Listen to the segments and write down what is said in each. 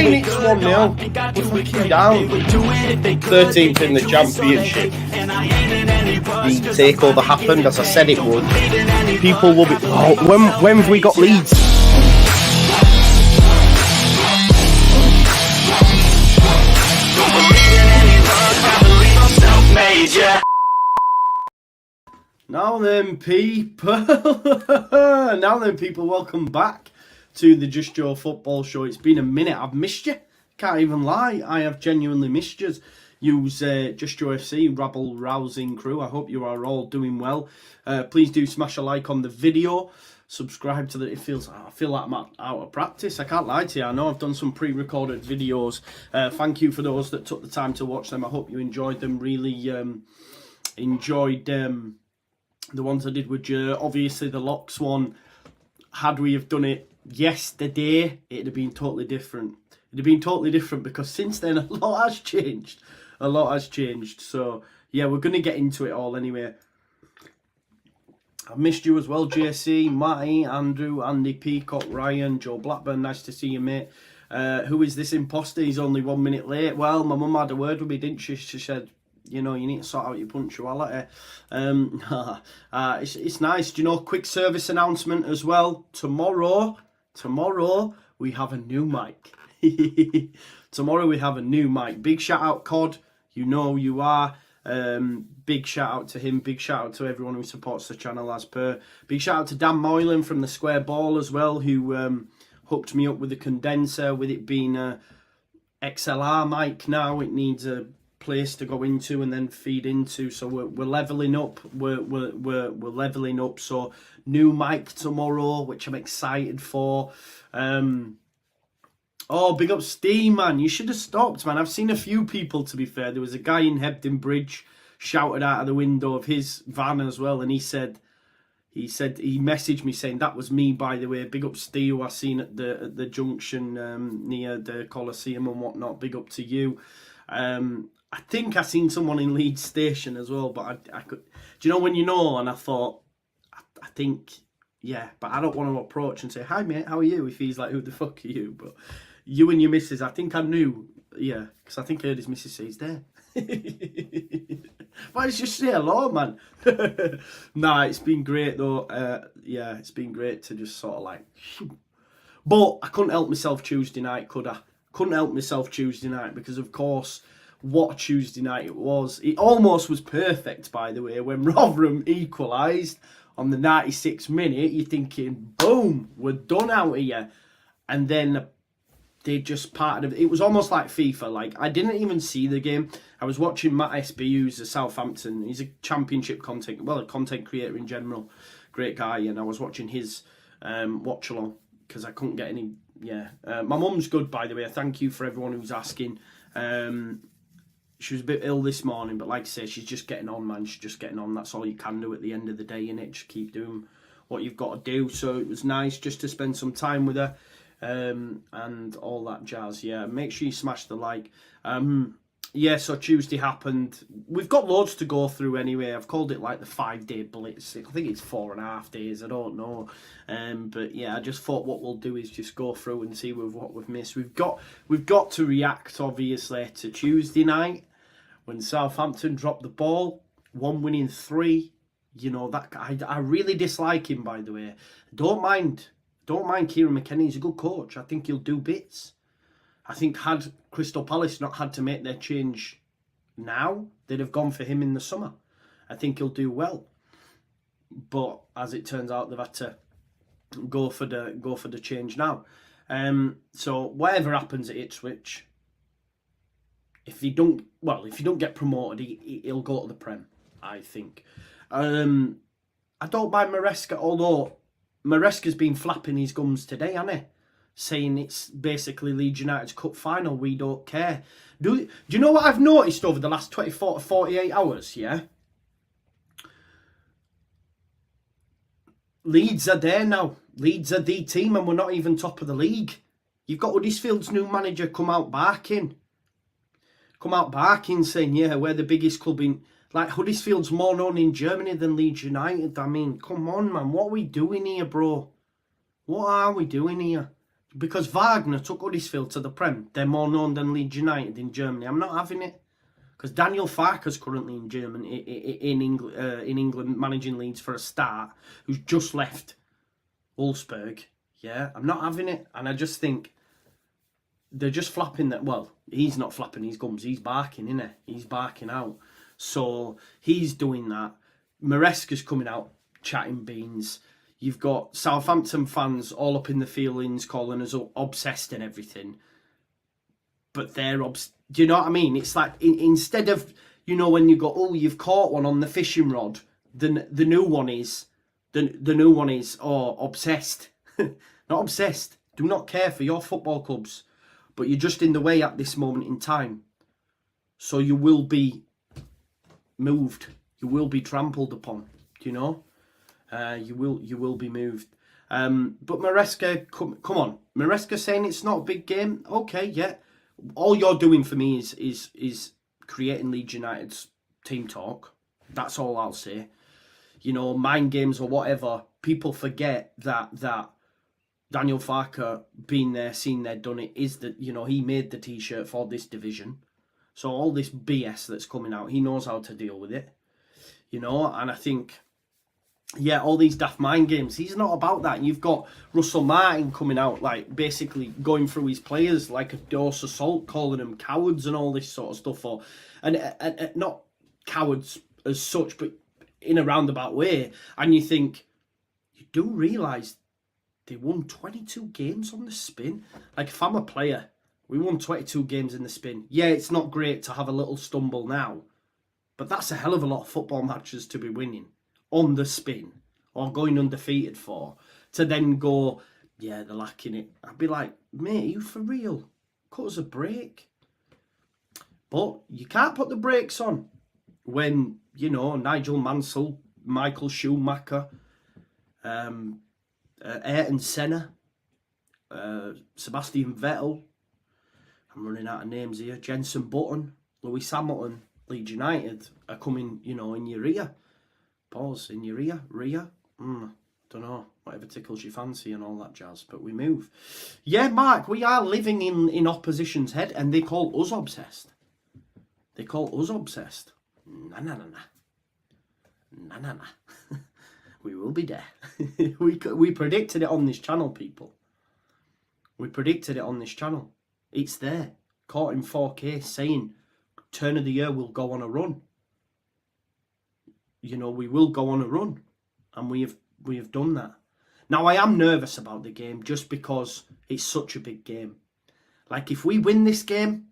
saying it's 1-0. We're freaking down. 13th in the championship. The takeover happened as I said it would. People will be. Oh, when have we got Leeds? Now then, people, welcome back to the Just Joe Football Show. It's been a minute. I've missed you. Can't even lie. I have genuinely missed you. Use Just Joe FC, rabble rousing crew. I hope you are all doing well. Please do smash a like on the video. Subscribe to the. I feel like I'm out of practice. I can't lie to you. I know I've done some pre-recorded videos. Thank you for those that took the time to watch them. I hope you enjoyed them. Really enjoyed the ones I did with you. Obviously, the locks one. Had we have done it yesterday, it'd have been totally different. It'd have been totally different because since then a lot has changed. A lot has changed. So yeah, we're gonna get into it all anyway. I've missed you as well, JC, Matty, Andrew, Andy, Peacock, Ryan, Joe Blackburn. Nice to see you, mate. Who is this imposter? He's only 1 minute late. Well, my mum had a word with me, didn't she? She said, you know, you need to sort out your punctuality. It's nice. Do you know, quick service announcement as well. Tomorrow we have a new mic. Tomorrow we have a new mic. Big shout out, Cod. You know who you are. Big shout out to him. Big shout out to everyone who supports the channel as per. Big shout out to Dan Moylan from the Square Ball as well, who hooked me up with the condenser. With it being a XLR mic now, it needs a place to go into and then feed into, so we're leveling up. We're leveling up. So new mic tomorrow, which I'm excited for. Oh, big up Steve, man. You should have stopped, man. I've seen a few people, to be fair. There was a guy in Hebden Bridge shouted out of the window of his van as well, and he messaged me saying that was me, by the way. Big up Steve, who I seen at the junction near the Coliseum and whatnot. Big up to you. I think I seen someone in Leeds station as well, but I could. Do you know when you know? And I thought, I think, yeah, but I don't want to approach and say, hi mate, how are you? If he's like, who the fuck are you? But you and your missus, I think I knew, yeah, because I think I heard his missus say he's there. Why did you just say hello, man? Nah, it's been great though. Yeah, it's been great to just sort of like, but I couldn't help myself Tuesday night, could I? Couldn't help myself Tuesday night because, of course, what a Tuesday night it was. It almost was perfect, by the way, when Rotherham equalised on the 96th minute. You're thinking, boom, we're done out here. And then they just parted of it. Was almost like FIFA. Like, I didn't even see the game. I was watching Matt SB, who's a Southampton. He's a championship a content creator in general. Great guy. And I was watching his watch along because I couldn't get any. Yeah. My mum's good, by the way. Thank you for everyone who's asking. She was a bit ill this morning, but like I say, she's just getting on, man. She's just getting on. That's all you can do at the end of the day, innit? Just keep doing what you've got to do. So it was nice just to spend some time with her and all that jazz. Yeah, make sure you smash the like. Yeah, so Tuesday happened. We've got loads to go through anyway. I've called it like the 5-day blitz. I think it's 4.5 days. I don't know. But yeah, I just thought what we'll do is just go through and see what we've missed. We've got to react, obviously, to Tuesday night when Southampton dropped the ball. 1 winning 3. You know, that I really dislike him, by the way. Don't mind Kieran McKennie. He's a good coach. I think he'll do bits. I think had Crystal Palace not had to make their change now, they'd have gone for him in the summer. I think he'll do well. But as it turns out, they've had to go for the change now. So whatever happens at Ipswich, if you don't get promoted, he'll go to the Prem, I think. I don't mind Maresca, although Maresca's been flapping his gums today, hasn't he? Saying it's basically Leeds United's cup final, we don't care. Do you know what I've noticed over the last 24 to 48 hours, yeah? Leeds are there now. Leeds are the team and we're not even top of the league. You've got Huddersfield's new manager come out barking saying, yeah, we're the biggest club in... Like, Huddersfield's more known in Germany than Leeds United. I mean, come on, man. What are we doing here, bro? What are we doing here? Because Wagner took Huddersfield to the Prem. They're more known than Leeds United in Germany. I'm not having it. Because Daniel Farke's currently in Germany, in England, managing Leeds for a start, who's just left Wolfsburg. Yeah, I'm not having it. And I just think they're just flapping that. Well, he's not flapping his gums. He's barking, isn't he? He's barking out. So he's doing that. Maresca's coming out chatting beans. You've got Southampton fans all up in the feelings, calling us obsessed and everything. But they're do you know what I mean? It's like instead of, you know, when you go, oh, you've caught one on the fishing rod. The new one is obsessed. Not obsessed. Do not care for your football clubs, but you're just in the way at this moment in time. So you will be moved. You will be trampled upon. Do you know? You will be moved. But Maresca, come on. Maresca saying it's not a big game. Okay, yeah. All you're doing for me is creating Leeds United's team talk. That's all I'll say. You know, mind games or whatever. People forget that Daniel Farke, being there, seen there, done it, is that, you know, he made the t-shirt for this division. So all this BS that's coming out, he knows how to deal with it. You know, and I think, yeah, all these daft mind games, he's not about that. You've got Russell Martin coming out, like, basically going through his players like a dose of salt, calling them cowards and all this sort of stuff. And not cowards as such, but in a roundabout way. And you think, you do realise they won 22 games on the spin? Like, if I'm a player, we won 22 games in the spin. Yeah, it's not great to have a little stumble now, but that's a hell of a lot of football matches to be winning on the spin or going undefeated for, to then go, yeah, they're lacking it. I'd be like, mate, are you for real? Cut us a break. But you can't put the brakes on when, you know, Nigel Mansell, Michael Schumacher, Ayrton Senna, Sebastian Vettel, I'm running out of names here, Jenson Button, Lewis Hamilton, Leeds United are coming, you know, in your ear. Pause, in your ear, don't know, whatever tickles your fancy and all that jazz, but we move. Yeah, Mark, we are living in opposition's head, and they call us obsessed. They call us obsessed. Nah. We will be there. we predicted it on this channel, people. We predicted it on this channel. It's there. Caught in 4K saying, turn of the year will go on a run. You know, we will go on a run. And we have done that. Now, I am nervous about the game just because it's such a big game. Like, if we win this game,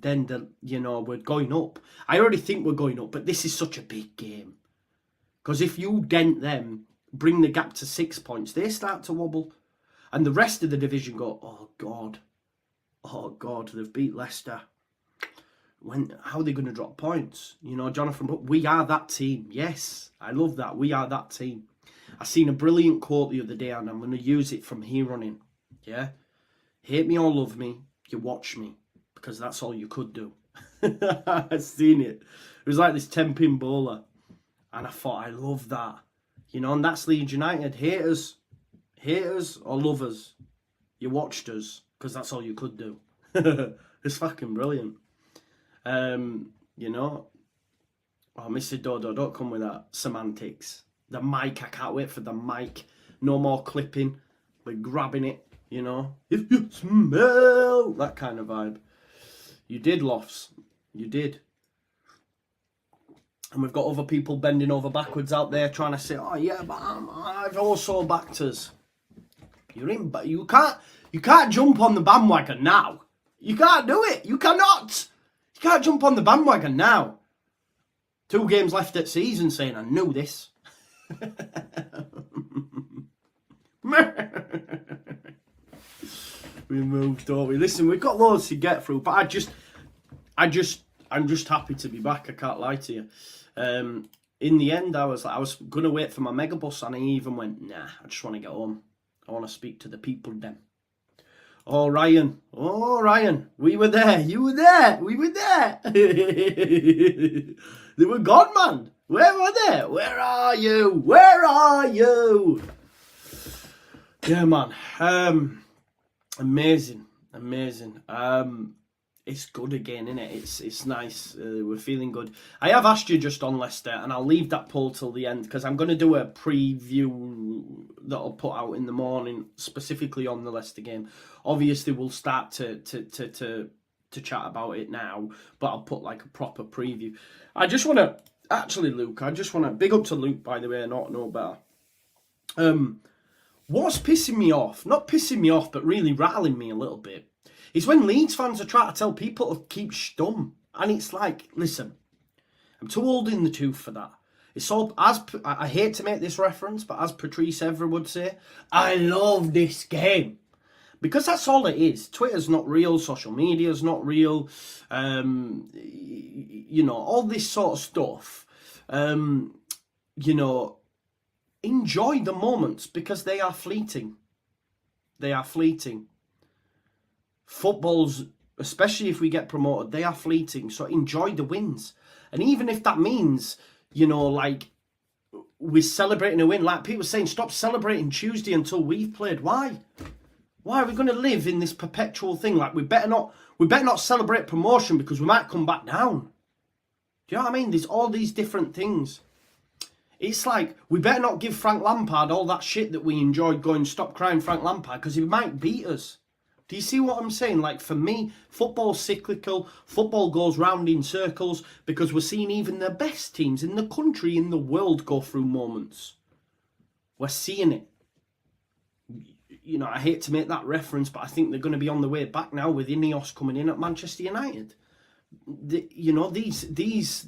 then, you know, we're going up. I already think we're going up, but this is such a big game. Because if you dent them, bring the gap to 6 points, they start to wobble. And the rest of the division go, oh, God, they've beat Leicester. How are they going to drop points? You know, Jonathan, but we are that team. Yes, I love that. We are that team. I seen a brilliant quote the other day, and I'm going to use it from here on in. Yeah? Hate me or love me, you watch me. Because that's all you could do. I've seen it. It was like this 10-pin bowler. And I thought, I love that. You know, and that's Leeds United. Haters or lovers, you watched us. Because that's all you could do. It's fucking brilliant. You know. Oh, Mr. Dodo, don't come with that semantics. The mic, I can't wait for the mic. No more clipping. We're grabbing it, you know. If you smell that kind of vibe. You did, Lofts. You did. And we've got other people bending over backwards out there trying to say, oh yeah, but I've also backed us. You're in, but you can't jump on the bandwagon now. You can't do it. You cannot. You can't jump on the bandwagon now. 2 games left at season saying, I knew this. We moved, don't we? Listen, we've got loads to get through, but I'm just happy to be back. I can't lie to you. In the end, I was gonna wait for my megabus, and I even went, nah, I just want to get home. I want to speak to the people then. Oh, Ryan, we were there, you were there, we were there. They were gone, man. Where are they? Where are you? Where are you? Yeah, man. Amazing. It's good again, isn't it? It's nice. We're feeling good. I have asked you just on Leicester, and I'll leave that poll till the end because I'm going to do a preview that I'll put out in the morning, specifically on the Leicester game. Obviously, we'll start to chat about it now, but I'll put like a proper preview. I just want to actually, Luke. I just want to big up to Luke, by the way. Not know better. What's pissing me off? Not pissing me off, but really rattling me a little bit. Is when Leeds fans are trying to tell people to keep stum. And it's like, listen, I'm too old in the tooth for that. It's all, as I hate to make this reference, but as Patrice Evra would say, I love this game. Because that's all it is. Twitter's not real, social media's not real, you know, all this sort of stuff. You know, enjoy the moments because they are fleeting. They are fleeting. Football's, especially if we get promoted, they are fleeting. So enjoy the wins. And even if that means, you know, like we're celebrating a win, like people saying, stop celebrating Tuesday until we've played. Why? Why are we going to live in this perpetual thing? Like we better not celebrate promotion because we might come back down. Do you know what I mean? There's all these different things. It's like we better not give Frank Lampard all that shit that we enjoyed going, stop crying Frank Lampard, because he might beat us. Do you see what I'm saying? Like, for me, football's cyclical. Football goes round in circles because we're seeing even the best teams in the country, in the world, go through moments. We're seeing it. You know, I hate to make that reference, but I think they're going to be on the way back now with Ineos coming in at Manchester United. You know, these,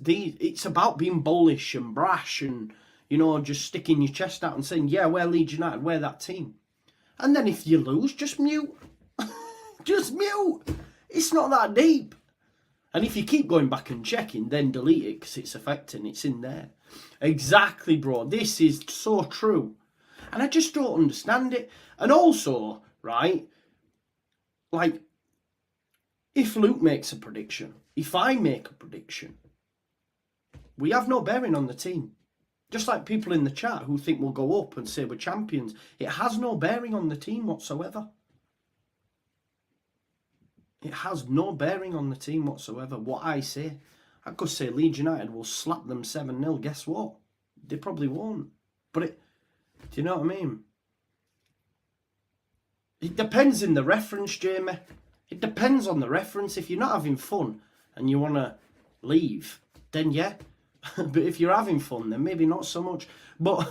it's about being bullish and brash and, you know, just sticking your chest out and saying, yeah, we're Leeds United, we're that team. And then if you lose, just mute. Just mute. It's not that deep. And if you keep going back and checking, then delete it because it's affecting. It's in there. Exactly, bro. This is so true. And I just don't understand it. And also, right, like, if Luke makes a prediction, if I make a prediction, we have no bearing on the team. Just like people in the chat who think we'll go up and say we're champions. It has no bearing on the team whatsoever. It has no bearing on the team whatsoever. What I say, I could say Leeds United will slap them 7-0. Guess what? They probably won't. But do you know what I mean? It depends in the reference, Jamie. It depends on the reference. If you're not having fun and you want to leave, then yeah. But if you're having fun, then maybe not so much. But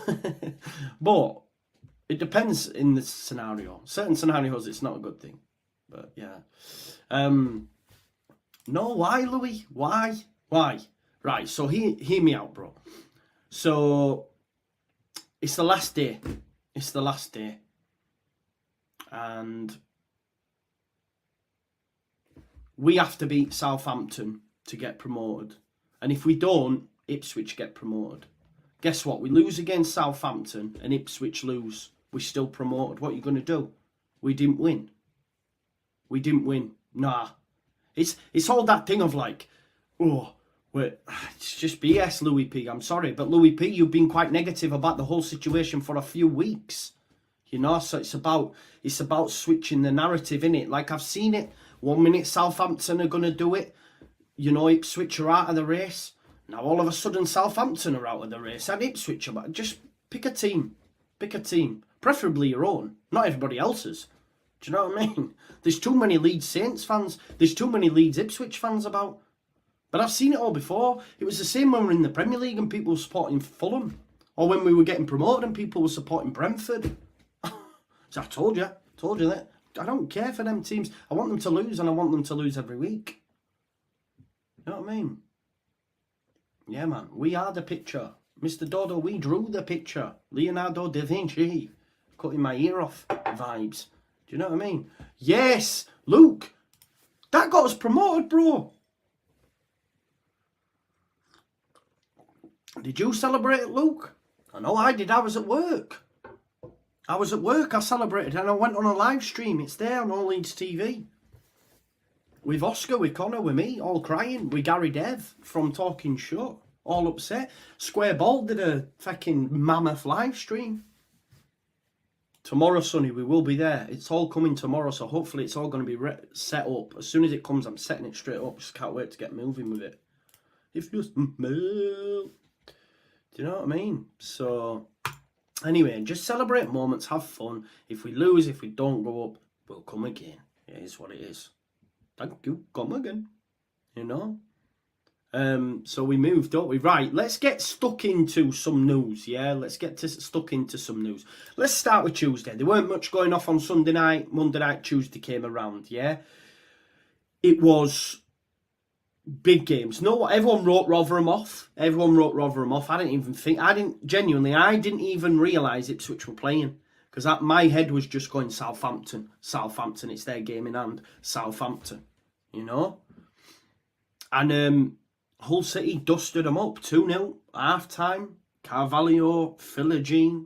it depends in the scenario. Certain scenarios, it's not a good thing. But yeah. No, why, Louis? Why? Right, so hear me out, bro. So it's the last day. It's the last day. And we have to beat Southampton to get promoted. And if we don't, Ipswich get promoted. Guess what? We lose against Southampton and Ipswich lose. We're still promoted. What are you going to do? We didn't win. We didn't win. Nah. It's all that thing of like, oh, wait, it's just BS, Louis P. I'm sorry, but Louis P, you've been quite negative about the whole situation for a few weeks. You know, so it's about switching the narrative, innit? Like, I've seen it. 1 minute Southampton are going to do it. You know, Ipswich are out of the race. Now, all of a sudden, Southampton are out of the race. And Ipswich are back. Just pick a team. Pick a team. Preferably your own. Not everybody else's. Do you know what I mean? There's too many Leeds Saints fans. There's too many Leeds Ipswich fans about. But I've seen it all before. It was the same when we were in the Premier League and people were supporting Fulham. Or when we were getting promoted and people were supporting Brentford. So I told you that. I don't care for them teams. I want them to lose and I want them to lose every week. You know what I mean? Yeah, man. We are the picture. Mr. Dodo, we drew the picture. Leonardo da Vinci. Cutting my ear off vibes. Do you know what I mean? Yes, Luke. That got us promoted, bro. Did you celebrate it, Luke? I know I did. I was at work. I celebrated and I went on a live stream. It's there on All Leeds TV. With Oscar, with Connor, with me, all crying. With Gary Dev from Talking Short, all upset. Square Ball did a fucking mammoth live stream. Tomorrow, Sonny, we will be there. It's all coming tomorrow, so hopefully it's all going to be set up. As soon as it comes, I'm setting it straight up. Just can't wait to get moving with it. If you smell... Do you know what I mean? So, anyway, just celebrate moments, have fun. If we lose, if we don't go up, we'll come again. It is what it is. Thank you, come again. You know? So we moved, don't we? Right, let's get stuck into some news, yeah? Let's get stuck into some news. Let's start with Tuesday. There weren't much going off on Sunday night. Monday night, Tuesday came around, yeah? It was big games. No, everyone wrote Rotherham off. Everyone wrote Rotherham off. I didn't even realise Ipswich were playing. Because my head was just going Southampton. Southampton, it's their game in hand. Southampton, you know? And Hull City dusted them up 2-0, half-time. Carvalho, Philogene.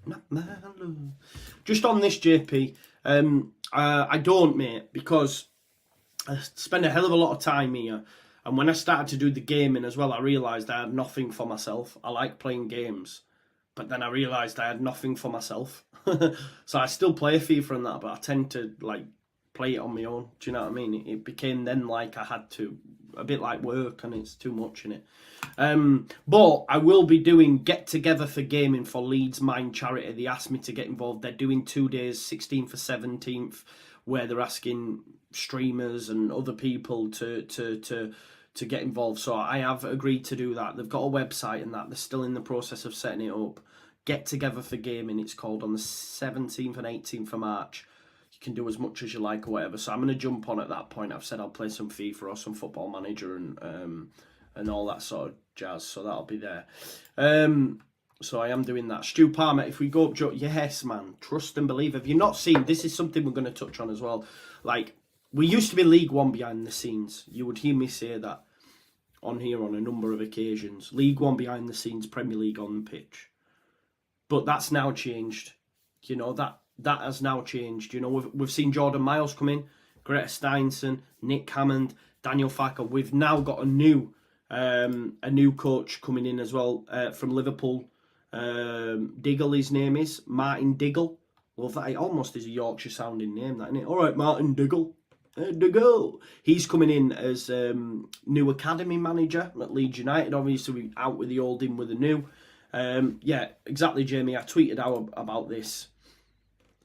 Not my love. Just on this, JP, I don't, mate, because I spend a hell of a lot of time here. And when I started to do the gaming as well, I realised I had nothing for myself. I like playing games. But then I realised I had nothing for myself. So I still play FIFA and that, but I tend to, like, play it on my own. Do you know what I mean? It became then like I had to, a bit like work, and it's too much in it. But I will be doing get together for gaming for Leeds Mind Charity. They asked me to get involved. They're doing 2 days, 16th or 17th, where they're asking streamers and other people to get involved. So I have agreed to do that. They've got a website and that. They're still in the process of setting it up. Get Together for Gaming, it's called, on the 17th and 18th of March. You can do as much as you like or whatever. So I'm going to jump on at that point. I've said I'll play some FIFA or some Football Manager and all that sort of jazz. So that'll be there. So I am doing that. Stu Palmer, if we go up, yes, man. Trust and believe. Have you not seen, this is something we're going to touch on as well. Like, we used to be League One behind the scenes. You would hear me say that on here on a number of occasions. League One behind the scenes, Premier League on the pitch. But that's now changed. You know, that has now changed. You know, we've seen Jordan Miles come in, Greta Steinson, Nick Hammond, Daniel Farker. We've now got a new coach coming in as well from Liverpool. Diggle, his name is Martin Diggle. Love that. It almost is a Yorkshire sounding name, that, isn't it? All right, Martin Diggle. Diggle. He's coming in as new academy manager at Leeds United. Obviously, we out with the old, in with the new. Yeah, exactly, Jamie. I tweeted out about this.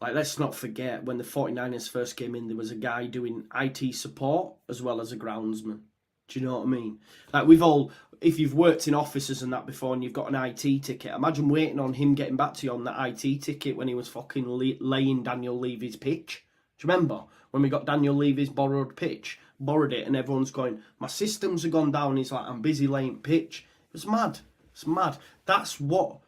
Like, let's not forget, when the 49ers first came in, there was a guy doing IT support as well as a groundsman. Do you know what I mean? Like, we've all, if you've worked in offices and that before and you've got an IT ticket, imagine waiting on him getting back to you on that IT ticket when he was fucking laying Daniel Levy's pitch. Do you remember when we got Daniel Levy's borrowed it, and everyone's going, my systems have gone down. He's like, I'm busy laying pitch. It was mad. It's mad. That's what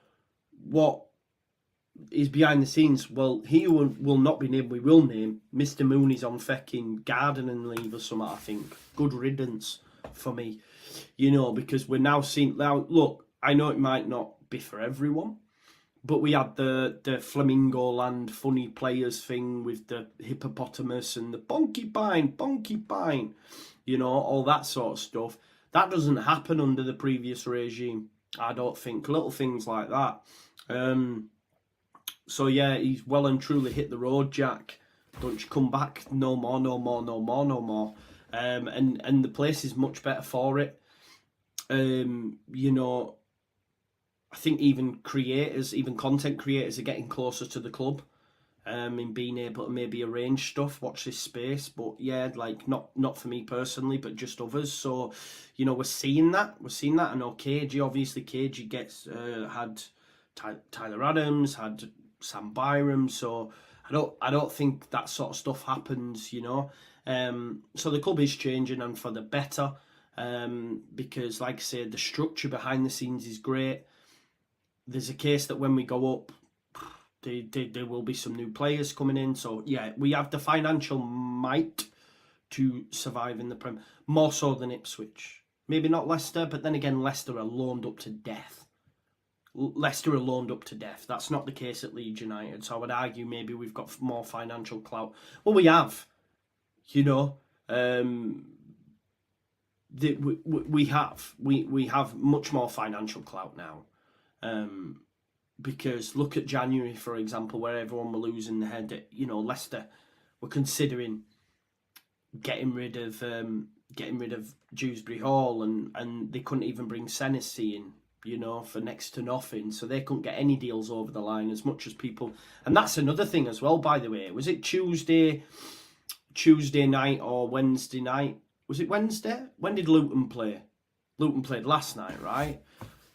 is behind the scenes. Well, he will not be named. We will name Mr. Mooney's on fucking gardening leave or something, I think. Good riddance for me. You know, because we're now seeing... Now, look, I know it might not be for everyone, but we had the Flamingo Land funny players thing with the hippopotamus and the bonky pine, you know, all that sort of stuff. That doesn't happen under the previous regime, I don't think. Little things like that. So yeah, he's well and truly hit the road, Jack. Don't you come back no more. And the place is much better for it. You know, I think even content creators are getting closer to the club, in being able to maybe arrange stuff, watch this space. But yeah, like not for me personally, but just others. So, you know, we're seeing that. I know KG, obviously KG had Tyler Adams, had Sam Byram. So I don't think that sort of stuff happens, you know. So the club is changing, and for the better. Because, like I said, the structure behind the scenes is great. There's a case that when we go up, there will be some new players coming in. So, yeah, we have the financial might to survive in the Prem. More so than Ipswich. Maybe not Leicester, but then again, Leicester are loaned up to death. That's not the case at Leeds United. So I would argue maybe we've got more financial clout. Well, we have. You know, we have much more financial clout now. Because look at January, for example, where everyone were losing their head. You know, Leicester were considering getting rid of Dewsbury Hall, and they couldn't even bring Senesi in, you know, for next to nothing. So they couldn't get any deals over the line as much as people. And that's another thing as well, by the way. Was it Tuesday night or Wednesday night? Was it Wednesday? When did Luton play? Luton played last night, right?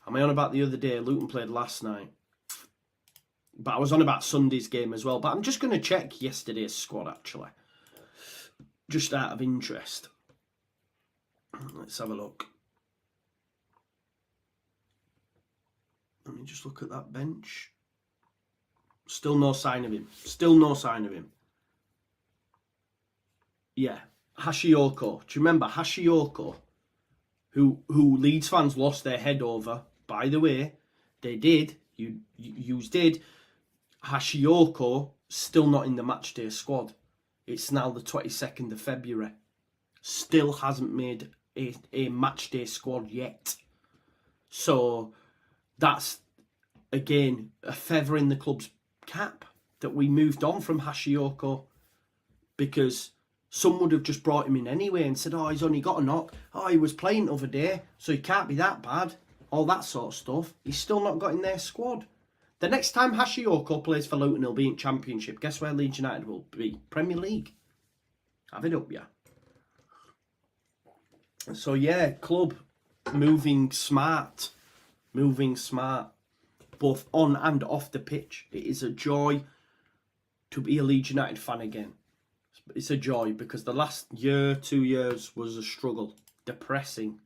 Am I on about the other day? Luton played last night. But I was on about Sunday's game as well. But I'm just going to check yesterday's squad, actually. Just out of interest. Let's have a look. Let me just look at that bench. Still no sign of him. Still no sign of him. Yeah. Hashiyoko. Do you remember Hashiyoko? Who Leeds fans lost their head over. By the way, they did. You did. Hashiyoko still not in the matchday squad. It's now the 22nd of February. Still hasn't made a matchday squad yet. So that's, again, a feather in the club's cap that we moved on from Hashiyoko, because some would have just brought him in anyway and said, oh, he's only got a knock. Oh, he was playing the other day, so he can't be that bad. All that sort of stuff. He's still not got in their squad. The next time Hashiyoko plays for Luton, he'll be in Championship. Guess where Leeds United will be? Premier League. Have it up, yeah. So, yeah, club moving smart. Moving smart. Both on and off the pitch. It is a joy to be a Leeds United fan again. It's a joy, because the last year, 2 years was a struggle. Depressing.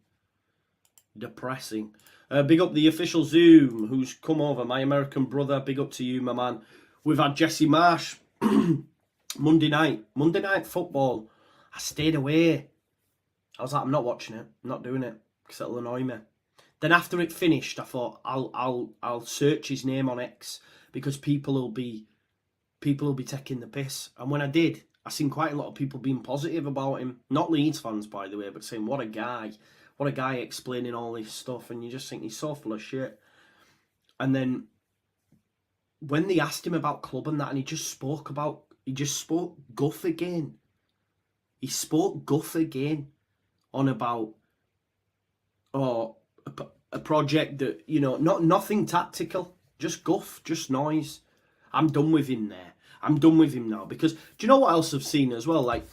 Big up the official Zoom, who's come over, my American brother. Big up to you, my man. We've had Jesse Marsh Monday night football. I stayed away. I was like, I'm not watching it. I'm not doing it, because it'll annoy me. Then after it finished, I thought I'll search his name on X, because people will be taking the piss. And when I did, I seen quite a lot of people being positive about him. Not Leeds fans, by the way, but saying, what a guy. What a guy, explaining all this stuff. And you just think he's so full of shit. And then when they asked him about club and that, and he just spoke guff again. He spoke guff again on about a project that, you know, nothing tactical. Just guff, just noise. I'm done with him there. I'm done with him now. Because do you know what else I've seen as well? Like,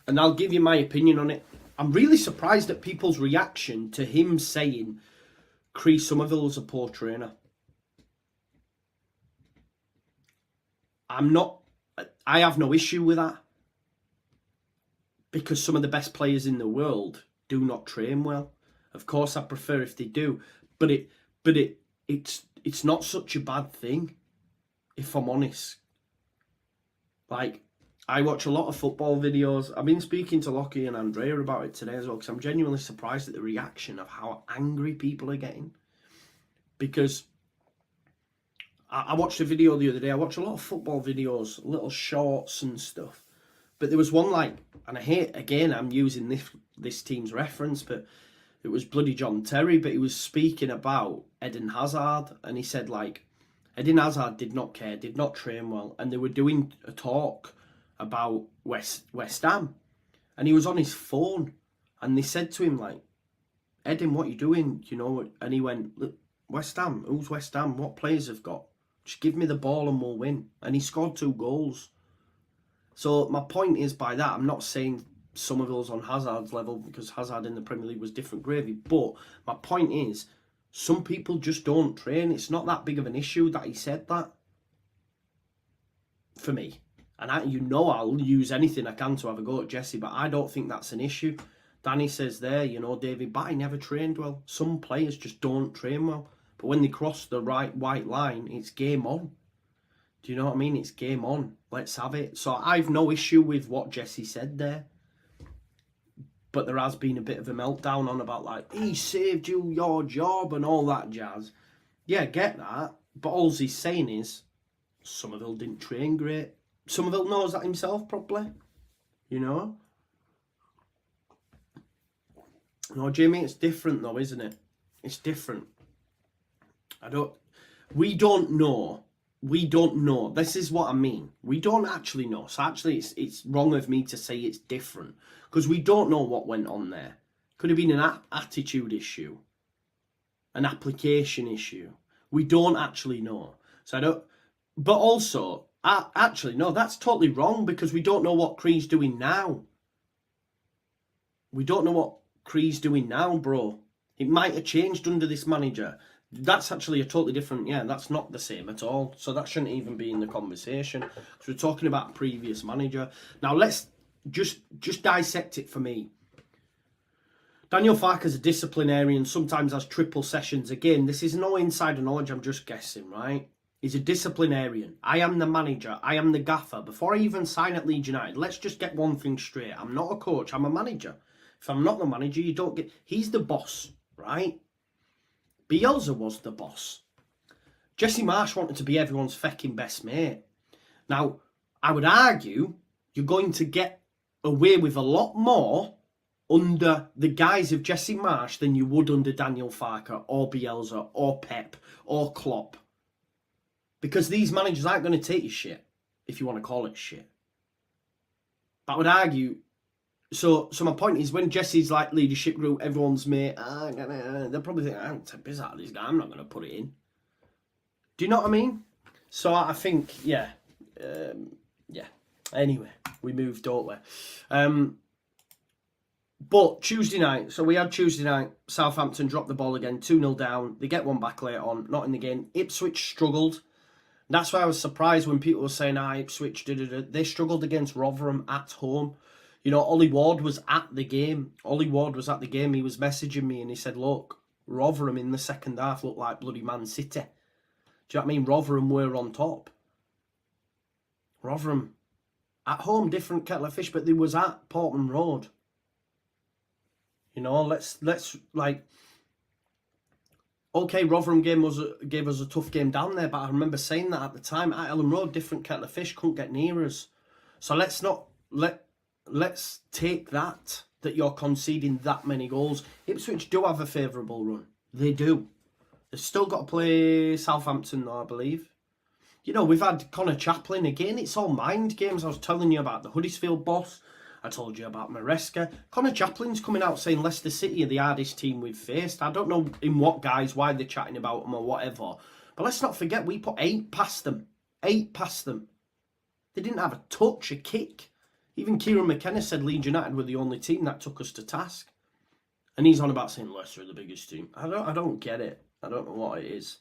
and I'll give you my opinion on it. I'm really surprised at people's reaction to him saying Chris Somerville's a poor trainer. I have no issue with that, because some of the best players in the world do not train well. Of course, I prefer if they do, but it's not such a bad thing, if I'm honest. Like, I watch a lot of football videos. I've been speaking to Lockie and Andrea about it today as well, because I'm genuinely surprised at the reaction of how angry people are getting. Because I watched a video the other day. I watch a lot of football videos, little shorts and stuff. But there was one, like, and I hate, again, I'm using this team's reference, but it was bloody John Terry, but he was speaking about Eden Hazard, and he said, like, Eden Hazard did not care, did not train well, and they were doing a talk about West Ham, and he was on his phone, and they said to him, like, Eden, what are you doing? You know, and he went, look, West Ham, who's West Ham? What players have got? Just give me the ball and we'll win. And he scored 2 goals. So my point is, by that, I'm not saying Somerville's on Hazard's level, because Hazard in the Premier League was different gravy, but my point is, some people just don't train. It's not that big of an issue that he said that, for me. And I'll use anything I can to have a go at Jesse, but I don't think that's an issue. Danny says there, you know, David Batty never trained well. Some players just don't train well. But when they cross the right white line, it's game on. Do you know what I mean? It's game on. Let's have it. So I've no issue with what Jesse said there. But there has been a bit of a meltdown on about, like, he saved you your job and all that jazz. Yeah, get that. But all he's saying is, Somerville didn't train great. Somerville knows that himself, probably. You know? No, Jamie, it's different though, isn't it? It's different. We don't know. We don't know. This is what I mean. We don't actually know. So actually, it's wrong of me to say it's different because we don't know what went on there. Could have been an attitude issue, an application issue. We don't actually know. So I don't. But also, actually, no, that's totally wrong because we don't know what Cree's doing now. We don't know what Cree's doing now, bro. It might have changed under this manager. That's actually a totally different, yeah, that's not the same at all. So that shouldn't even be in the conversation. So we're talking about a previous manager. Now let's just dissect it for me. Daniel Farke's a disciplinarian, sometimes has triple sessions. Again, this is no insider knowledge, I'm just guessing, right? He's a disciplinarian. I am the manager. I am the gaffer. Before I even sign at Leeds United, let's just get one thing straight. I'm not a coach, I'm a manager. If I'm not the manager, you don't get... He's the boss, right? Bielsa was the boss. Jesse Marsch wanted to be everyone's fecking best mate. Now, I would argue you're going to get away with a lot more under the guise of Jesse Marsch than you would under Daniel Farke or Bielsa or Pep or Klopp. Because these managers aren't going to take your shit, if you want to call it shit. But I would argue... So my point is, when Jesse's like leadership group, everyone's mate, they'll probably think, I'm take piss out of this guy, I'm not going to put it in. Do you know what I mean? So I think, yeah. Anyway, we moved, don't we? But Tuesday night, so we had Tuesday night, Southampton dropped the ball again, 2-0 down. They get one back later on, not in the game. Ipswich struggled. That's why I was surprised when people were saying, Ipswich, they struggled against Rotherham at home. You know, Ollie Ward was at the game. Ollie Ward was at the game. He was messaging me and he said, look, Rotherham in the second half looked like bloody Man City. Do you know what I mean? Rotherham were on top. Rotherham, at home, different kettle of fish, but they was at Portman Road. You know, let's like... Okay, Rotherham gave us a tough game down there, but I remember saying that at the time. At Ellen Road, different kettle of fish, couldn't get near us. So let's take that you're conceding that many goals. Ipswich do have a favourable run. They do. They've still got to play Southampton, though, I believe. You know, we've had Connor Chaplin. Again, it's all mind games. I was telling you about the Huddersfield boss. I told you about Maresca. Connor Chaplin's coming out saying Leicester City are the hardest team we've faced. I don't know in what guise, why they're chatting about them or whatever. But let's not forget, we put 8 past them. 8 past them. They didn't have a touch, a kick. Even Kieran McKenna said Leeds United were the only team that took us to task. And he's on about saying Leicester are the biggest team. I don't get it. I don't know what it is.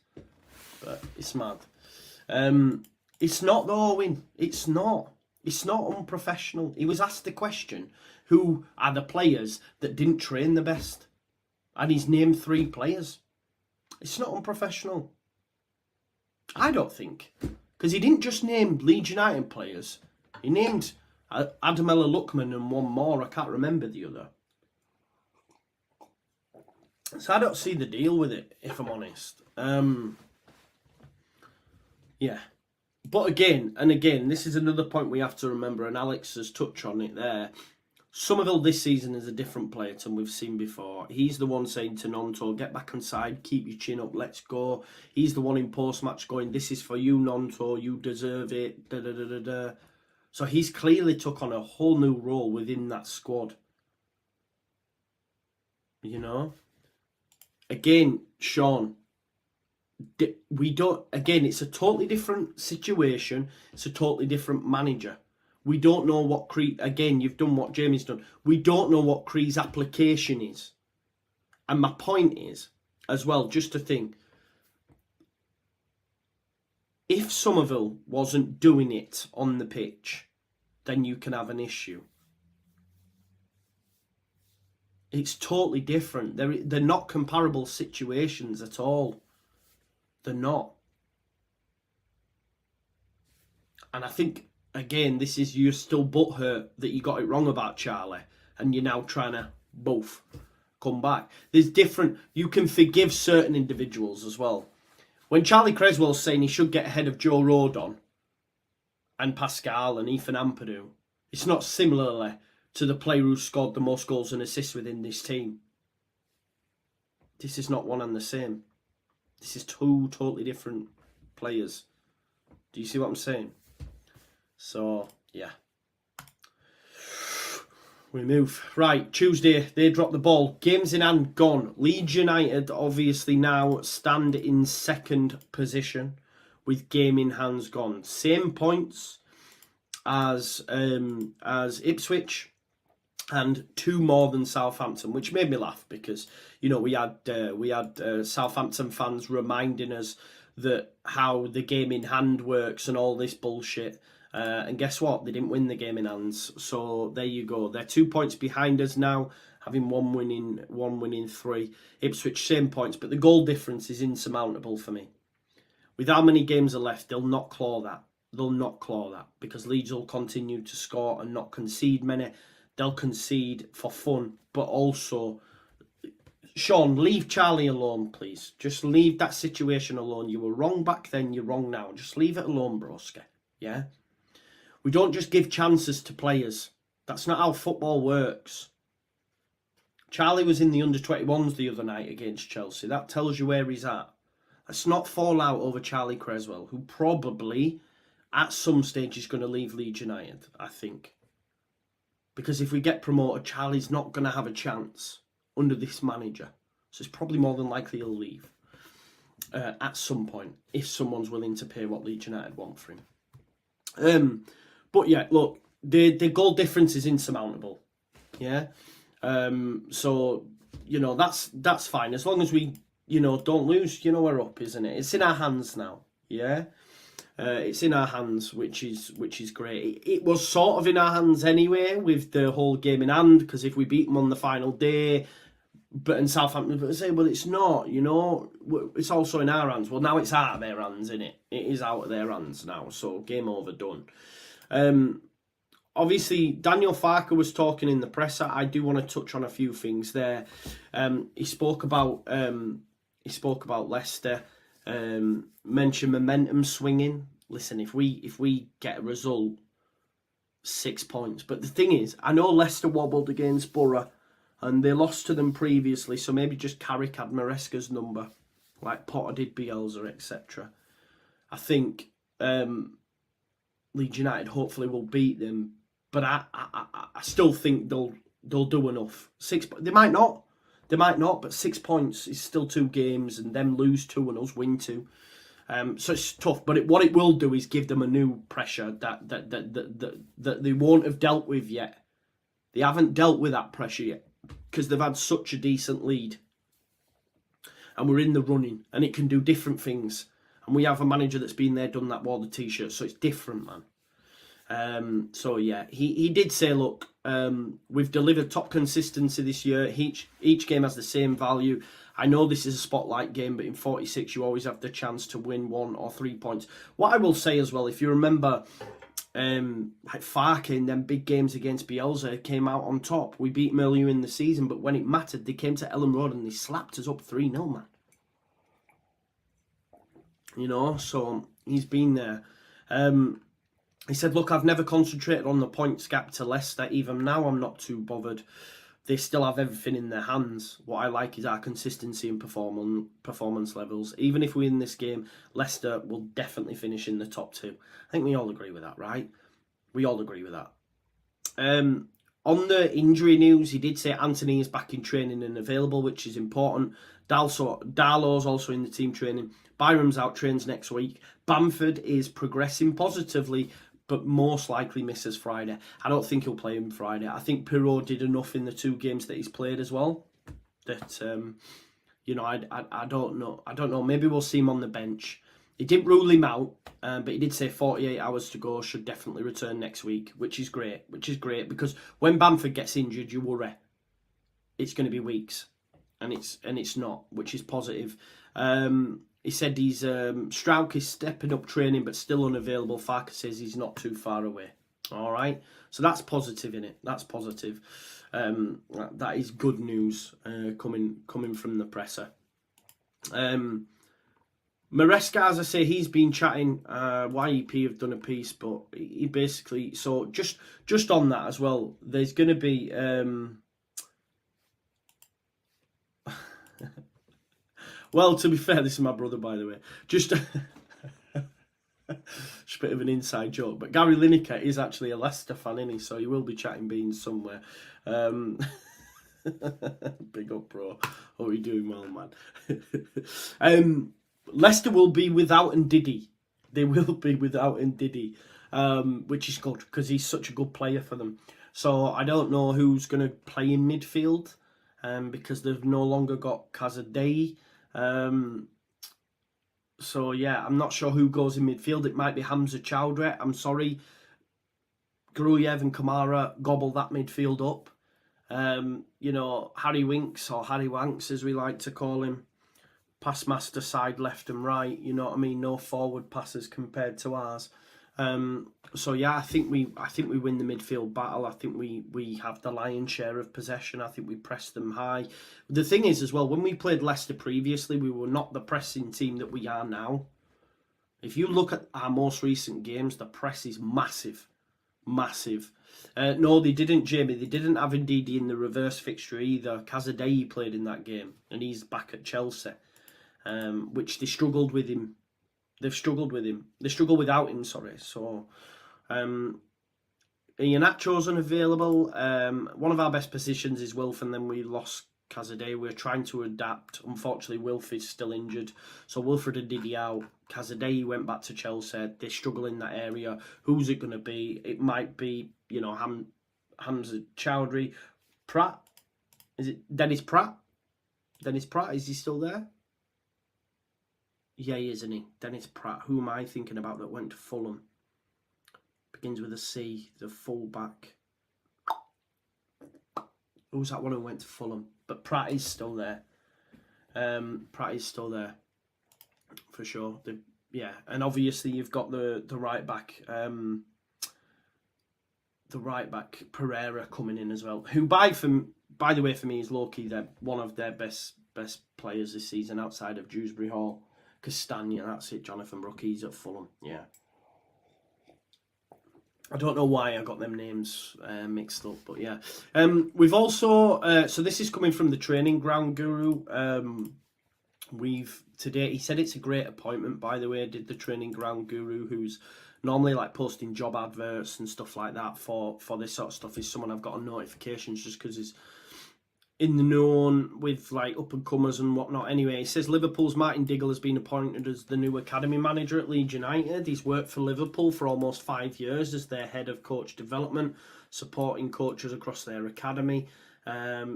But it's mad. It's not though, Owen. It's not. It's not unprofessional. He was asked the question, who are the players that didn't train the best? And he's named 3 players. It's not unprofessional. I don't think. Because he didn't just name Leeds United players. He named Adamella Luckman and one more. I can't remember the other. So I don't see the deal with it, if I'm honest. Yeah. But again, this is another point we have to remember, and Alex has touched on it there. Somerville this season is a different player than we've seen before. He's the one saying to Nonto, get back inside, keep your chin up, let's go. He's the one in post-match going, this is for you, Nonto, you deserve it, da-da-da-da-da. So he's clearly took on a whole new role within that squad. You know? Again, Sean, we don't, again, it's a totally different situation. It's a totally different manager. We don't know what again, you've done what Jamie's done. We don't know what Cree's application is. And my point is, as well, just to think, if Somerville wasn't doing it on the pitch, then you can have an issue. It's totally different. They're not comparable situations at all. They're not. And I think, again, this is, you're still butthurt that you got it wrong about Charlie, and you're now trying to both come back. There's different, you can forgive certain individuals as well. When Charlie Creswell's saying he should get ahead of Joe Rodon and Pascal and Ethan Ampadu, it's not similarly to the player who scored the most goals and assists within this team. This is not one and the same. This is 2 totally different players. Do you see what I'm saying? So, yeah. We move. Right, Tuesday, they dropped the ball. Games in hand, gone. Leeds United obviously now stand in second position with game in hands gone. Same points as Ipswich and 2 more than Southampton, which made me laugh because, you know, we had Southampton fans reminding us that how the game in hand works and all this bullshit. And guess what? They didn't win the game in hands. So there you go. They're 2 points behind us now, having one winning 3. Ipswich, same points, but the goal difference is insurmountable for me. With how many games are left, they'll not claw that. They'll not claw that because Leeds will continue to score and not concede many. They'll concede for fun, but also, Sean, leave Charlie alone, please. Just leave that situation alone. You were wrong back then, you're wrong now. Just leave it alone, broski. Yeah? We don't just give chances to players. That's not how football works. Charlie was in the under-21s the other night against Chelsea. That tells you where he's at. Let's not fall out over Charlie Creswell, who probably, at some stage, is going to leave Leeds United, I think. Because if we get promoted, Charlie's not going to have a chance under this manager. So it's probably more than likely he'll leave at some point, if someone's willing to pay what Leeds United want for him. But yeah, look, the goal difference is insurmountable. Yeah. So, you know, that's fine. As long as we, you know, don't lose, you know, we're up, isn't it? It's in our hands now. Yeah. It's in our hands, which is great. It was sort of in our hands anyway with the whole game in hand, because if we beat them on the final day, but in Southampton, but say, well, it's not, you know, it's also in our hands. Well, now it's out of their hands, isn't it? It is out of their hands now, so game over, done. Obviously, Daniel Farke was talking in the presser. I do want to touch on a few things there. He spoke about Leicester. Mention momentum swinging. Listen, if we get a result, 6 points. But the thing is, I know Leicester wobbled against Borough, and they lost to them previously. So maybe just carry Maresca's number, like Potter did Bielsa, etc. I think Leeds United hopefully will beat them, but I still think they'll do enough. They might not. They might not, but 6 points is still 2 games, and them lose 2 and us win 2. So it's tough, but what it will do is give them a new pressure that they won't have dealt with yet. They haven't dealt with that pressure yet because they've had such a decent lead, and we're in the running, and it can do different things. And we have a manager that's been there, done that, wore the t-shirt, so it's different, man. So yeah, he did say, look, we've delivered top consistency this year. Each game has the same value. I know this is a spotlight game, but in 46 you always have the chance to win 1 or 3 points. What I will say as well, if you remember, like Farke in them big games against Bielsa came out on top. We beat them earlier in the season, but when it mattered, they came to Elland Road and they slapped us up 3-0, man. You know, so he's been there. He said, look, I've never concentrated on the points gap to Leicester. Even now, I'm not too bothered. They still have everything in their hands. What I like is our consistency and performance levels. Even if we win this game, Leicester will definitely finish in the top 2. I think we all agree with that, right? We all agree with that. On the injury news, he did say Anthony is back in training and available, which is important. Darlow's also in the team training. Byram's out, trains next week. Bamford is progressing positively, but most likely misses Friday. I don't think he'll play him Friday. I think Pirot did enough in the 2 games that he's played as well. That, you know, I don't know. I don't know. Maybe we'll see him on the bench. He didn't rule him out, but he did say 48 hours to go, should definitely return next week, which is great. Which is great, because when Bamford gets injured, you worry. It's going to be weeks, and it's not, which is positive. He said he's Strauch is stepping up training, but still unavailable. Farke says he's not too far away. All right, so that's positive, innit? That's positive. That is good news coming from the presser. Maresca, as I say, he's been chatting. YEP have done a piece, but he basically, so just on that as well, there's going to be well, to be fair, this is my brother, by the way. Just It's a bit of an inside joke, but Gary Lineker is actually a Leicester fan, isn't he? So he will be chatting beans somewhere. Big up, bro. Oh, you're doing well, man. Leicester will be without Ndidi. They will be without Ndidi, which is good because he's such a good player for them. So I don't know who's going to play in midfield because they've no longer got Kazadei. So yeah, I'm not sure who goes in midfield. It might be Hamza Chowdhury. I'm sorry. Gruyev and Kamara gobble that midfield up. You know, Harry Winks, or Harry Wanks as we like to call him, pass master side left and right, you know what I mean, no forward passes compared to ours. So yeah, I think we win the midfield battle. I think we have the lion's share of possession. I think we press them high. The thing is as well, when we played Leicester previously, we were not the pressing team that we are now. If you look at our most recent games, the press is massive. Massive. No, they didn't, Jamie. They didn't have Ndidi in the reverse fixture either. Kazadei played in that game, and he's back at Chelsea, which they struggled with him. They've struggled with him. They struggle without him, sorry. So, Iheanacho's unavailable. One of our best positions is Wilf, and then we lost Kazadei. We're trying to adapt. Unfortunately, Wilf is still injured. So Wilfred and Didi out. Kazadei went back to Chelsea. They struggle in that area. Who's it going to be? It might be, you know, Hamza Chowdhury. Pratt? Is it Dennis Pratt? Dennis Pratt, is he still there? Yeah, he is, isn't he? Dennis Pratt. Who am I thinking about that went to Fulham? Begins with a C, the fullback. Who's that one who went to Fulham? But Pratt is still there. Pratt is still there, for sure. Yeah, and obviously you've got the right back, Pereira coming in as well. Who by the way for me is low-key they're one of their best players this season outside of Dewsbury Hall. Castagna, that's it. Jonathan Brook, he's at Fulham. Yeah. I don't know why I got them names mixed up, but yeah. We've also, so this is coming from the training ground guru. Today, he said it's a great appointment, by the way, did the training ground guru, who's normally like posting job adverts and stuff like that for this sort of stuff, is someone I've got on notifications just because he's in the known with like up and comers and whatnot. Anyway, he says Liverpool's Martin Diggle has been appointed as the new academy manager at Leeds United. He's worked for Liverpool for almost 5 years as their head of coach development, supporting coaches across their academy.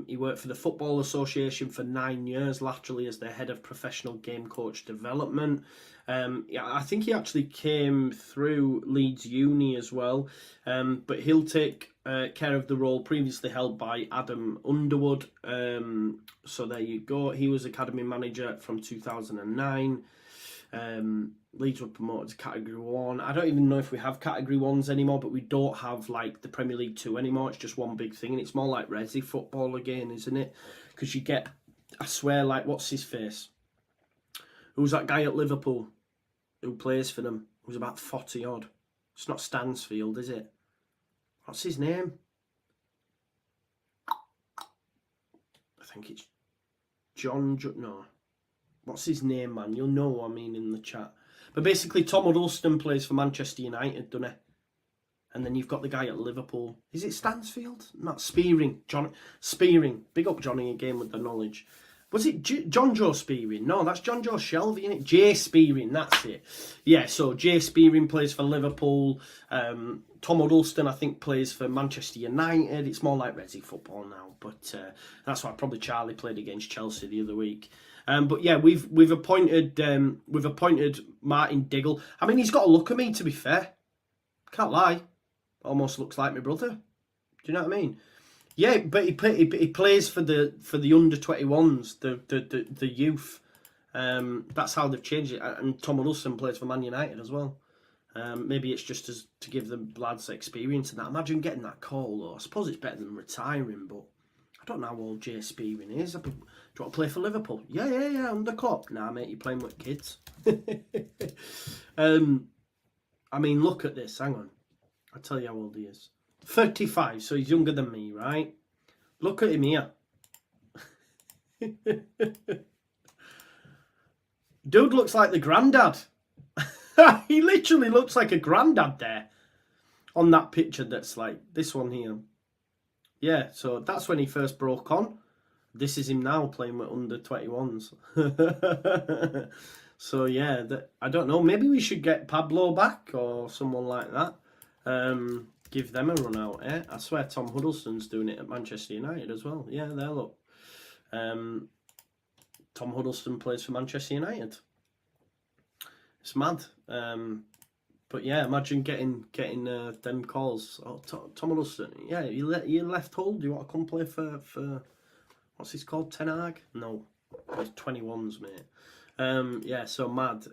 He worked for the Football Association for 9 years, laterally as their head of professional game coach development. Yeah, I think he actually came through Leeds Uni as well, but he'll take care of the role previously held by Adam Underwood. So there you go. He was academy manager from 2009. Leeds were promoted to Category 1. I don't even know if we have Category 1s anymore, but we don't have like the Premier League 2 anymore. It's just one big thing, and it's more like Resi football again, isn't it? Because you get, I swear, like, what's his face? Who's that guy at Liverpool who plays for them? Who's about 40 odd? It's not Stansfield, is it? What's his name? I think it's no. What's his name, man? You'll know what I mean in the chat. But basically, Tom Huddleston plays for Manchester United, doesn't he? And then you've got the guy at Liverpool. Is it Stansfield? Not Spearing. Spearing. Big up Johnny again with the knowledge. Was it John Joe Spearing? No, that's John Joe Shelby, isn't it? Jay Spearing, that's it. Yeah, so Jay Spearing plays for Liverpool. Tom Huddleston, I think, plays for Manchester United. It's more like Resi football now, but that's why probably Charlie played against Chelsea the other week. But yeah, we've appointed Martin Diggle. I mean, he's got a look at me, to be fair. Can't lie. Almost looks like my brother. Do you know what I mean? Yeah, but he plays for the under 21s, the youth. That's how they've changed it. And Tom Huddleston plays for Man United as well. Maybe it's just to give the lads experience and that. Imagine getting that call, though. I suppose it's better than retiring, but I don't know how old Jay Spearing is. Do you want to play for Liverpool? Yeah, under clock. Nah, mate, you're playing with kids. I mean, look at this. Hang on. I'll tell you how old he is. 35, so he's younger than me, right? Look at him here. Dude looks like the granddad. He literally looks like a granddad there on that picture that's like this one here. Yeah, so that's when he first broke on. This is him now playing with under 21s. So yeah, I don't know. Maybe we should get Pablo back or someone like that. Give them a run out. Eh? I swear Tom Huddleston's doing it at Manchester United as well. Yeah, there look. Tom Huddleston plays for Manchester United. It's mad. But yeah, imagine getting them calls. Oh, Tom Huddleston. Yeah, you left hold. You want to come play for what's this called? Ten Hag? No, it's 21s, mate. Yeah, so mad.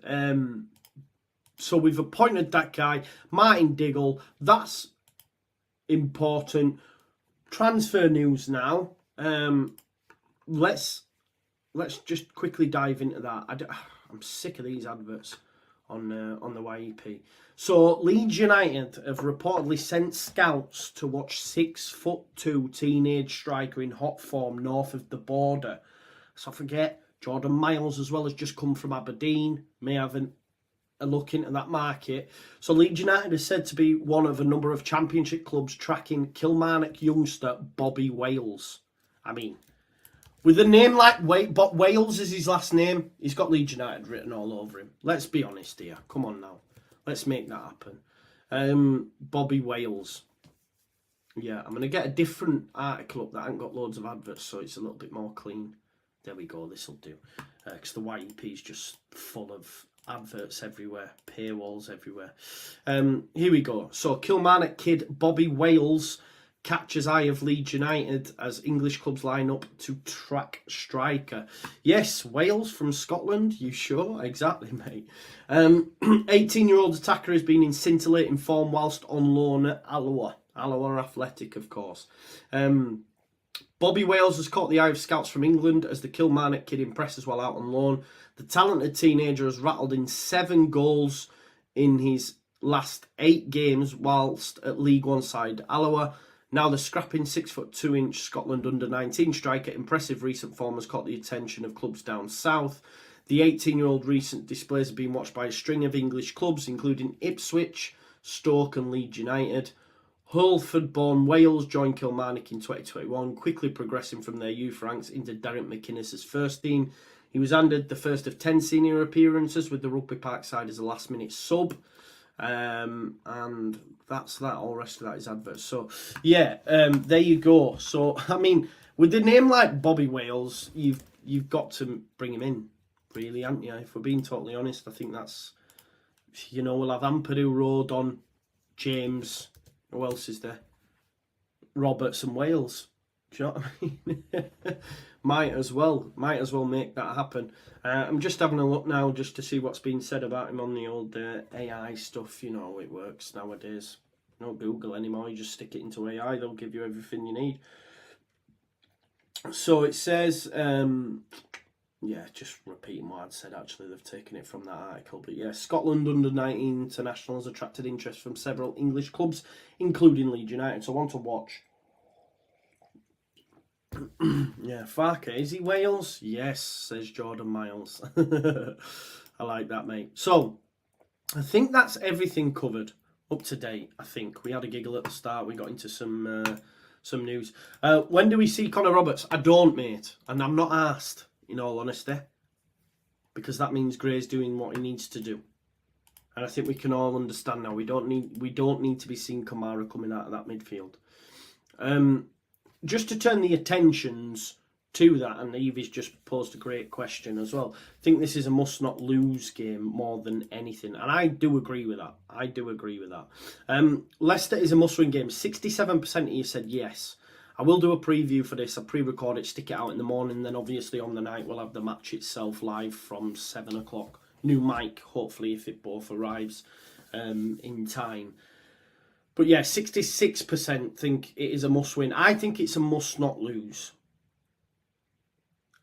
So we've appointed that guy, Martin Diggle. That's important. Transfer news now. Let's just quickly dive into that. I'm sick of these adverts on the YEP. So Leeds United have reportedly sent scouts to watch 6'2" teenage striker in hot form north of the border. So I forget, Jordan Miles as well has just come from Aberdeen. May have a look into that market. So Leeds United is said to be one of a number of championship clubs tracking Kilmarnock youngster Bobby Wales. I mean, with a name like but Wales is his last name, he's got Leeds United written all over him. Let's be honest here. Come on now. Let's make that happen. Bobby Wales. Yeah, I'm going to get a different article up that hasn't got loads of adverts, so it's a little bit more clean. There we go, this will do. Because the YEP is just full of adverts everywhere, paywalls everywhere. Here we go. So Kilmarnock kid Bobby Wales catches eye of Leeds United as English clubs line up to track striker. Yes, Wales from Scotland, you sure? Exactly, mate. 18-year-old attacker has been in scintillating form whilst on loan at Alloa Athletic, of course. Bobby Wales has caught the eye of scouts from England as the Kilmarnock kid impresses while out on loan. The talented teenager has rattled in 7 goals in his last 8 games whilst at League One side Alloa. Now the scrapping 6'2" Scotland under-19 striker, impressive recent form has caught the attention of clubs down south. The 18-year-old recent displays have been watched by a string of English clubs, including Ipswich, Stoke and Leeds United. Hull-born Wales joined Kilmarnock in 2021, quickly progressing from their youth ranks into Derek McInnes' first team. He was handed the first of 10 senior appearances with the Rugby Park side as a last-minute sub. And that's that. All the rest of that is adverts. So, yeah, there you go. So, I mean, with a name like Bobby Wales, you've got to bring him in, really, haven't you? If we're being totally honest, I think that's, you know, we'll have Ampadu, Rodon, James. Who else is there? Roberts and Wales. Do you know what I mean? Might as well make that happen. I'm just having a look now just to see what's been said about him on the old AI stuff. You know how it works nowadays. No Google anymore. You just stick it into AI. They'll give you everything you need. So it says, yeah, just repeating what I'd said, actually. They've taken it from that article. But yeah, Scotland under-19 international has attracted interest from several English clubs, including Leeds United. So one to watch. Yeah, Farker, is he Wales? Yes, says Jordan Miles. I like that, mate. So, I think that's everything covered, up to date, I think. We had a giggle at the start, we got into some news. When do we see Connor Roberts? I don't, mate, and I'm not asked, in all honesty, because that means Gray's doing what he needs to do. And I think we can all understand now, we don't need to be seeing Kamara coming out of that midfield. Just to turn the attentions to that, and Evie's just posed a great question as well. I think this is a must-not-lose game more than anything, and I do agree with that. Leicester is a must-win game. 67% of you said yes. I will do a preview for this. I'll pre-record it, stick it out in the morning, then obviously on the night we'll have the match itself live from 7 o'clock. New mic, hopefully, if it both arrives in time. But yeah, 66% think it is a must-win. I think it's a must-not-lose.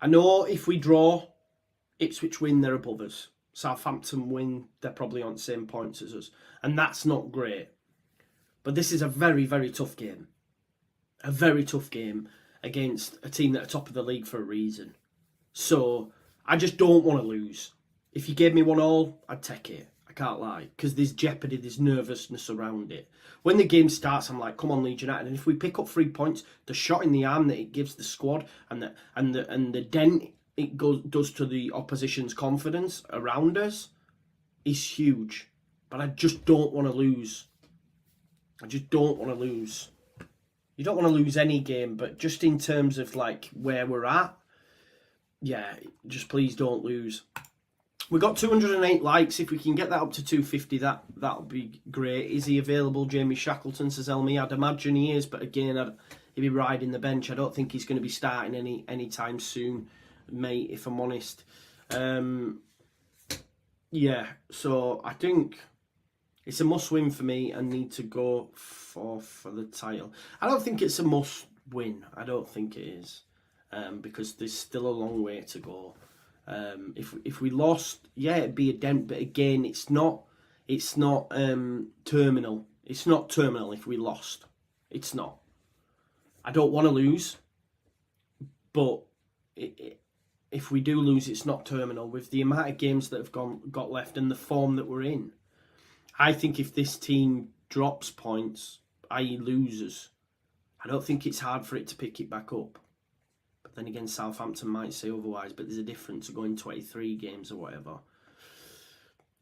I know if we draw, Ipswich win, they're above us. Southampton win, they're probably on the same points as us. And that's not great. But this is a very, very tough game. A very tough game against a team that are top of the league for a reason. So, I just don't want to lose. If you gave me 1-1, I'd take it. I can't lie, because there's jeopardy, there's nervousness around it. When the game starts, I'm like, come on, Leeds United. And if we pick up 3 points, the shot in the arm that it gives the squad and the dent it does to the opposition's confidence around us is huge. But I just don't want to lose. I just don't want to lose. You don't want to lose any game, but just in terms of like where we're at, yeah, just please don't lose. We got 208 likes. If we can get that up to 250, that'll be great. Is he available? Jamie Shackleton says Elmy. I'd imagine he is, but again, he'll be riding the bench. I don't think he's going to be starting anytime soon, mate, if I'm honest. Yeah, so I think it's a must-win for me and need to go for the title. I don't think it's a must-win. I don't think it is, because there's still a long way to go. If we lost, yeah, it'd be a dent, but again, it's not terminal. It's not terminal if we lost. It's not. I don't want to lose, but if we do lose, it's not terminal. With the amount of games that have got left and the form that we're in, I think if this team drops points, i.e. loses, I don't think it's hard for it to pick it back up. But then again, Southampton might say otherwise, but there's a difference to going 23 games or whatever.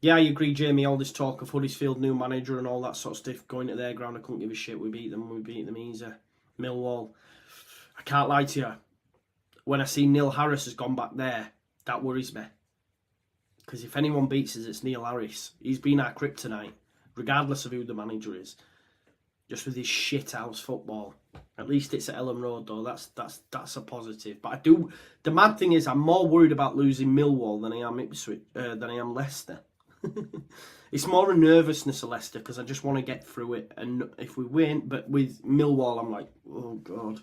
Yeah, I agree, Jamie. All this talk of Huddersfield, new manager and all that sort of stuff, going to their ground, I couldn't give a shit. We beat them easy. Millwall. I can't lie to you. When I see Neil Harris has gone back there, that worries me. Because if anyone beats us, it's Neil Harris. He's been our kryptonite, regardless of who the manager is. Just with his shit house football. At least it's at Ellen Road, though. That's a positive. But the mad thing is, I'm more worried about losing Millwall than I am Ipswich, than I am Leicester. It's more a nervousness of Leicester because I just want to get through it. And if we win, but with Millwall, I'm like, oh God,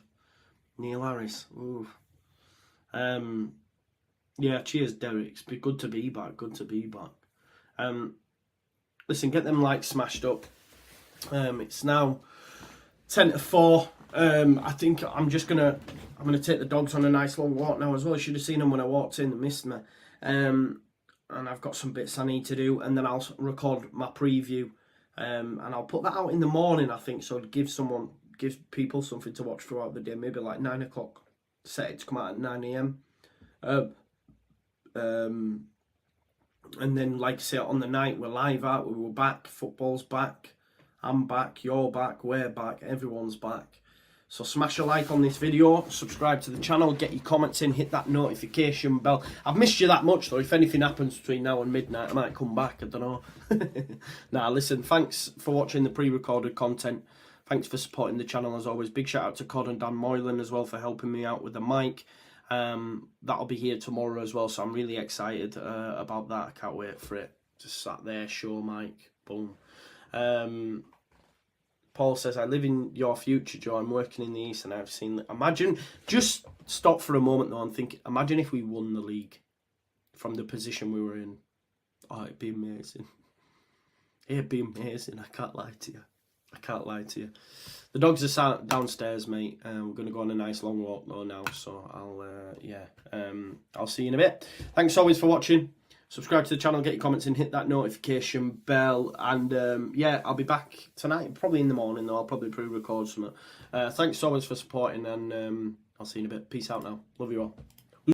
Neil Harris. Ooh. Yeah, cheers, Derek. It's been good to be back. Good to be back. Listen, get them likes smashed up. It's now 10 to 4. I think I'm gonna take the dogs on a nice long walk now as well. I should have seen them when I walked in. They missed me. And I've got some bits I need to do, and then I'll record my preview. And I'll put that out in the morning, I think, so it gives people something to watch throughout the day. Maybe like 9 o'clock. Set it to come out at 9 AM. And then, like I say, on the night we're live out. We were back. Football's back. I'm back. You're back. We're back. Everyone's back. So smash a like on this video. Subscribe to the channel. Get your comments in. Hit that notification bell. I've missed you that much though. If anything happens between now and midnight, I might come back. I don't know. Nah, listen. Thanks for watching the pre-recorded content. Thanks for supporting the channel as always. Big shout out to Cod and Dan Moylan as well for helping me out with the mic. That'll be here tomorrow as well, so I'm really excited about that. I can't wait for it. Just sat there, show mic, boom. Paul says, I live in your future, Joe. I'm working in the East and I've seen... Imagine, just stop for a moment though and think, imagine if we won the league from the position we were in. Oh, it'd be amazing. It'd be amazing, I can't lie to you. I can't lie to you. The dogs are downstairs, mate. We're going to go on a nice long walk though now. So I'll see you in a bit. Thanks always for watching. Subscribe to the channel, get your comments in, hit that notification bell. And yeah, I'll be back tonight. Probably in the morning though. I'll probably pre-record something. Thanks so much for supporting and I'll see you in a bit. Peace out now. Love you all.